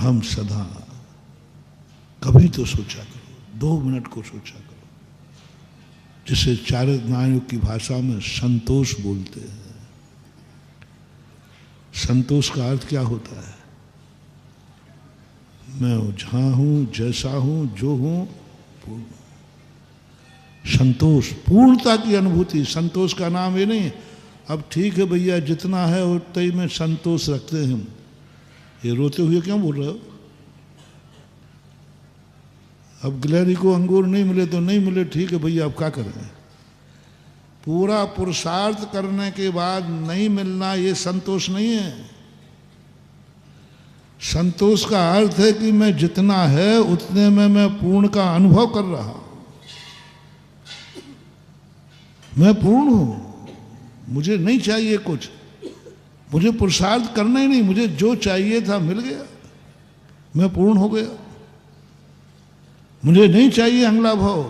हम सदा, कभी तो सोचा करो, 2 मिनट को सोचा करो, जिसे चारनायुग की भाषा में संतोष बोलते हैं। संतोष का अर्थ क्या होता है? मैं जहां हूं, जैसा हूं, जो हूं, पूर्ण। संतोष, पूर्णता की अनुभूति। संतोष का नाम ये नहीं अब ठीक है भैया जितना है उतना ही में संतोष रखते हैं हम। ये रोते हुए क्यों बोल रहे हो? अब गिलहरी को अंगूर नहीं मिले तो नहीं मिले, ठीक है भैया, अब क्या करें? पूरा पुरुषार्थ करने के बाद नहीं मिलना ये संतोष नहीं है। संतोष का अर्थ है कि मैं जितना है उतने में मैं पूर्ण का अनुभव कर रहा हूं। मैं पूर्ण हूं, मुझे नहीं चाहिए कुछ, मुझे पुरुषार्थ करना ही नहीं, मुझे जो चाहिए था मिल गया, मैं पूर्ण हो गया। मुझे नहीं चाहिए अंगला भाव,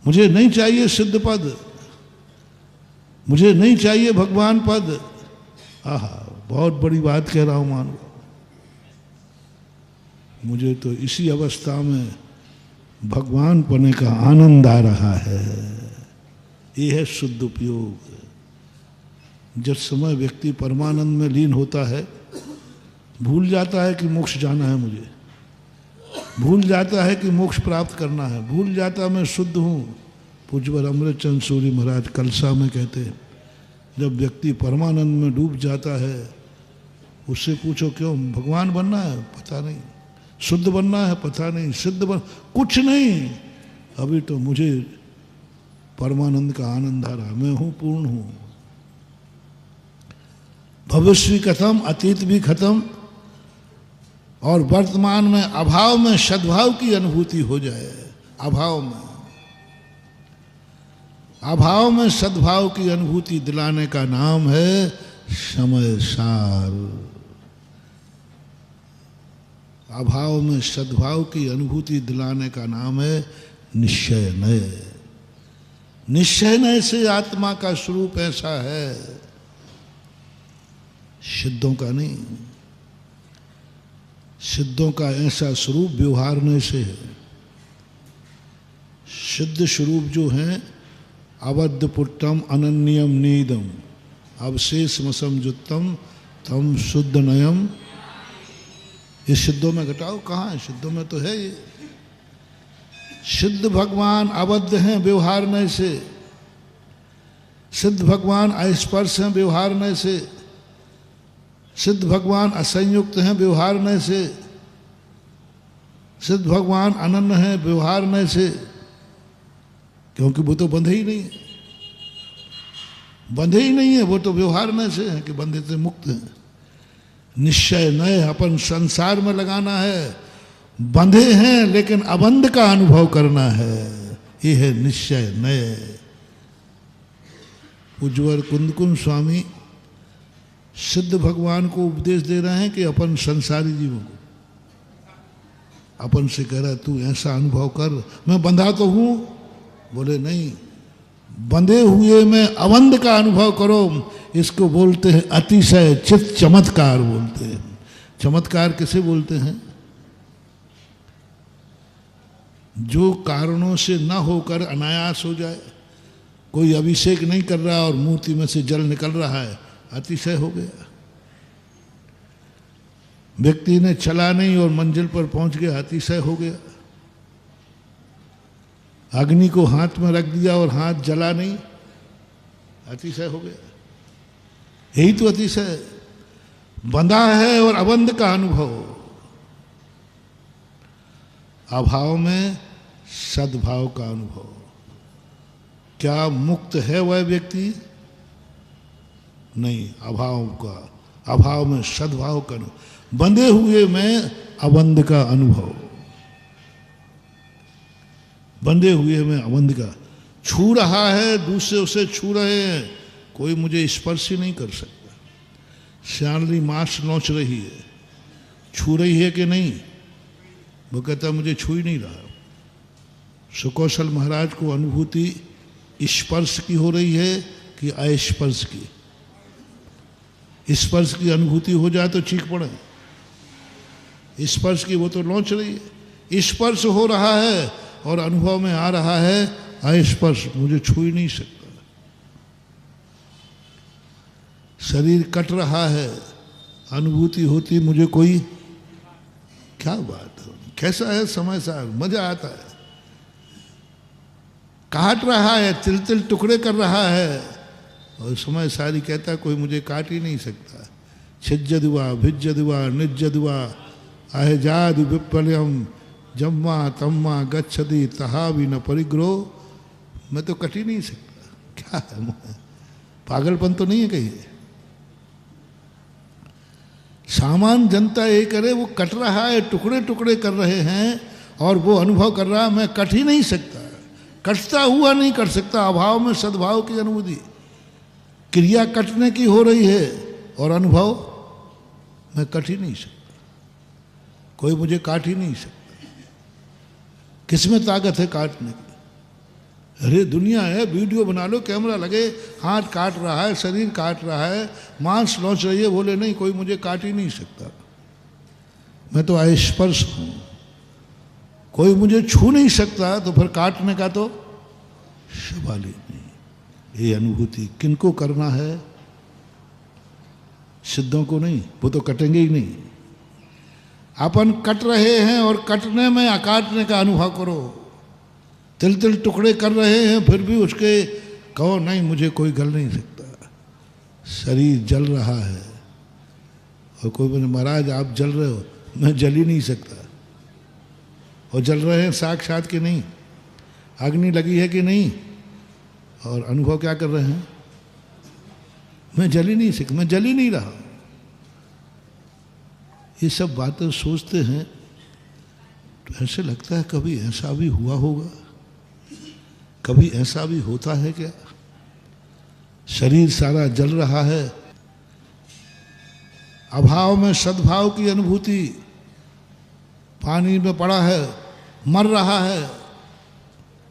मुझे नहीं चाहिए सिद्ध पद, मुझे नहीं चाहिए भगवान पद। आहा, बहुत बड़ी बात कह रहा हूं मानो। मुझे तो इसी अवस्था में भगवान पने का आनंद आ रहा है। ये है शुद्ध उपयोग। जिस समय व्यक्ति परमानंद में लीन होता है, भूल जाता है कि मोक्ष जाना है, मुझे भूल जाता है कि मोक्ष प्राप्त करना है, भूल जाता मैं शुद्ध हूँ। पूज्यवर अमृतचंद सूरी महाराज कलसा में कहते हैं, जब व्यक्ति परमानंद में डूब जाता है, उससे पूछो क्यों भगवान बनना है? पता नहीं। शुद्ध बनना है? पता नहीं। सिद्ध बन, कुछ नहीं, अभी तो मुझे परमानंद का आनंद आ रहा, मैं हूं, पूर्ण हूं। भविष्य भी खत्म, अतीत भी खत्म, और वर्तमान में अभाव में सद्भाव की अनुभूति हो जाए। अभाव में सद्भाव की अनुभूति दिलाने का नाम है समय सार। अभाव में सद्भाव की अनुभूति दिलाने का नाम है निश्चय नय। निश्चय नय से आत्मा का स्वरूप ऐसा है, सिद्धों का नहीं। सिद्धों का ऐसा स्वरूप व्यवहारने से है। सिद्ध स्वरूप जो है अवद्ध पुट्टम अनन्यम नीदम अवशेष मसमजुत्तम तम शुद्ध नयम। ये सिद्धों में घटाओ कहाँ है? सिद्धों में तो है ये। सिद्ध भगवान अबद्ध हैं व्यवहारने से, सिद्ध भगवान अस्पर्श हैं व्यवहारने से, सिद्ध भगवान असंयुक्त हैं व्यवहारने से, सिद्ध भगवान अनन्य हैं व्यवहारने से, क्योंकि वो तो बंधे ही नहीं है। बंधे ही नहीं है, वो तो व्यवहारने से है कि बंधे से मुक्त हैं। निश्चय नय अपन संसार में लगाना है, बंधे हैं लेकिन अबंध का अनुभव करना है, ये है निश्चय नय। पूज्यवर कुंदकुंज स्वामी सिद्ध भगवान को उपदेश दे रहे हैं कि अपन संसारी जीवों को, अपन से कह रहा है तू ऐसा अनुभव कर, मैं बंधा तो हूं, बोले नहीं, बंधे हुए में अबंध का अनुभव करो। इसको बोलते हैं अतिशय चित्त चमत्कार बोलते हैं। चमत्कार किसे बोलते हैं? जो कारणों से न होकर अनायास हो जाए। कोई अभिषेक नहीं कर रहा और मूर्ति में से जल निकल रहा है, अतिशय हो गया। व्यक्ति ने चला नहीं और मंजिल पर पहुंच गया, अतिशय हो गया। अग्नि को हाथ में रख दिया और हाथ जला नहीं, अतिशय हो गया। यही तो अतिशय, बंधा है और अबंध का अनुभव। अभाव में सद्भाव का अनुभव। क्या मुक्त है वह व्यक्ति? नहीं, अभाव का, अभाव में सद्भाव का अनुभव, बंधे हुए में अबंध का अनुभव। बंधे हुए में अबंध का, छू रहा है, दूसरे उसे छू रहे हैं, कोई मुझे स्पर्श ही नहीं कर सकता। श्यामली मांस नोच रही है, छू रही है कि नहीं? वो कहता मुझे छू ही नहीं रहा। सुकौशल महाराज को अनुभूति स्पर्श की हो रही है कि अस्पर्श की? स्पर्श की अनुभूति हो जाए तो चीख पड़े, स्पर्श की वो तो लौच रही है, स्पर्श हो रहा है और अनुभव में आ रहा है, अस्पर्श मुझे छू ही नहीं सकता। शरीर कट रहा है, अनुभूति होती मुझे कोई, क्या बात है, कैसा है समय सार, मजा आता है। काट रहा है, तिल तिल टुकड़े कर रहा है, और समय सारी कहता है कोई मुझे काट ही नहीं सकता। छिज्जदुआ भिज्जदुआ निज्जदुआ अहजादु विप्लयम जम्मा तम्मा गच्छति तहा भी न परिग्रो। मैं तो कट ही नहीं सकता, क्या है, पागलपन तो नहीं है कहीं। सामान्य जनता ये करे, वो कट रहा है, टुकड़े टुकड़े कर रहे हैं और वो अनुभव कर रहा है मैं कट ही नहीं सकता, कटता हुआ नहीं कर सकता। अभाव में सद्भाव की अनुभूति, क्रिया कटने की हो रही है और अनुभव मैं कट ही नहीं सकता, कोई मुझे काट ही नहीं सकता। किसमें ताकत है काटने की? अरे दुनिया है, वीडियो बना लो, कैमरा लगे, हाथ काट रहा है, शरीर काट रहा है, मांस लौच रही है, बोले नहीं कोई मुझे काट ही नहीं सकता, मैं तो अस्पर्श हूं, कोई मुझे छू नहीं सकता, तो फिर काटने का तो सवाल ही नहीं। ये अनुभूति किनको करना है? सिद्धों को नहीं, वो तो कटेंगे ही नहीं। अपन कट रहे हैं और कटने में अकाटने का अनुभव करो। तिल तिल टुकड़े कर रहे हैं, फिर भी उसके कहो नहीं मुझे कोई गल नहीं सकता। शरीर जल रहा है और कोई बोले महाराज आप जल रहे हो, मैं जल ही नहीं सकता। और जल रहे हैं साक्षात कि नहीं, अग्नि लगी है कि नहीं, और अनुभव क्या कर रहे हैं, मैं जल ही नहीं सकता, मैं जल ही नहीं रहा। ये सब बातें सोचते हैं तो ऐसे लगता है कभी ऐसा भी हुआ होगा, कभी ऐसा भी होता है क्या? शरीर सारा जल रहा है, अभाव में सद्भाव की अनुभूति, पानी में पड़ा है, मर रहा है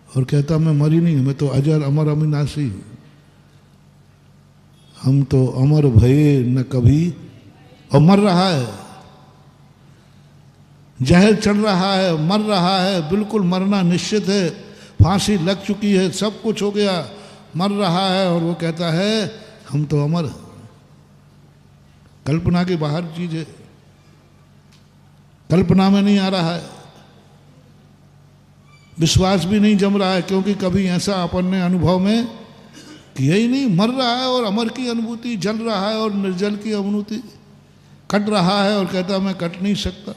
और कहता मैं मरी नहीं, मैं तो अजर अमर अविनाशी हूं, हम तो अमर भये न कभी, और मर रहा है, जहर चढ़ रहा है, मर रहा है, बिल्कुल मरना निश्चित है, फांसी लग चुकी है, सब कुछ हो गया, मर रहा है और वो कहता है हम तो अमर हैं। कल्पना के बाहर चीज है, कल्पना में नहीं आ रहा है, विश्वास भी नहीं जम रहा है, क्योंकि कभी ऐसा अपन ने अनुभव में किया ही नहीं। मर रहा है और अमर की अनुभूति, जल रहा है और निर्जल की अनुभूति, कट रहा है और कहता मैं कट नहीं सकता।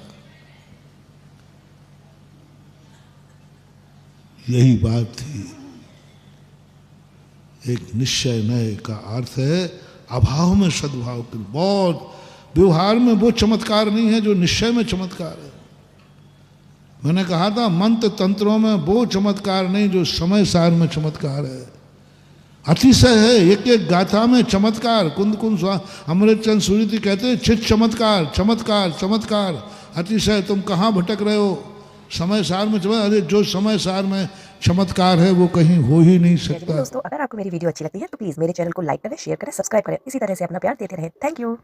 यही बात थी। एक निश्चय नए का अर्थ है अभाव में सद्भाव के। बहुत व्यवहार में वो चमत्कार नहीं है जो निश्चय में चमत्कार है। मैंने कहा था मंत्र तंत्रों में वो चमत्कार नहीं जो समय सार में चमत्कार है। अतिशय है, एक एक गाथा में चमत्कार। कुंद कुंद अमृतचंद सूर्य कहते हैं चित चमत्कार चमत्कार चमत्कार। अतिशय तुम कहाँ भटक रहे हो? समय सार में चमत्कार, अरे जो समय सार में चमत्कार है वो कहीं हो ही नहीं सकता। दोस्तों अगर आपको मेरी वीडियो अच्छी लगती है तो प्लीज मेरे चैनल को लाइक करें, शेयर करें, सब्सक्राइब करें। इसी तरह से अपना प्यार देते रहें। Thank you.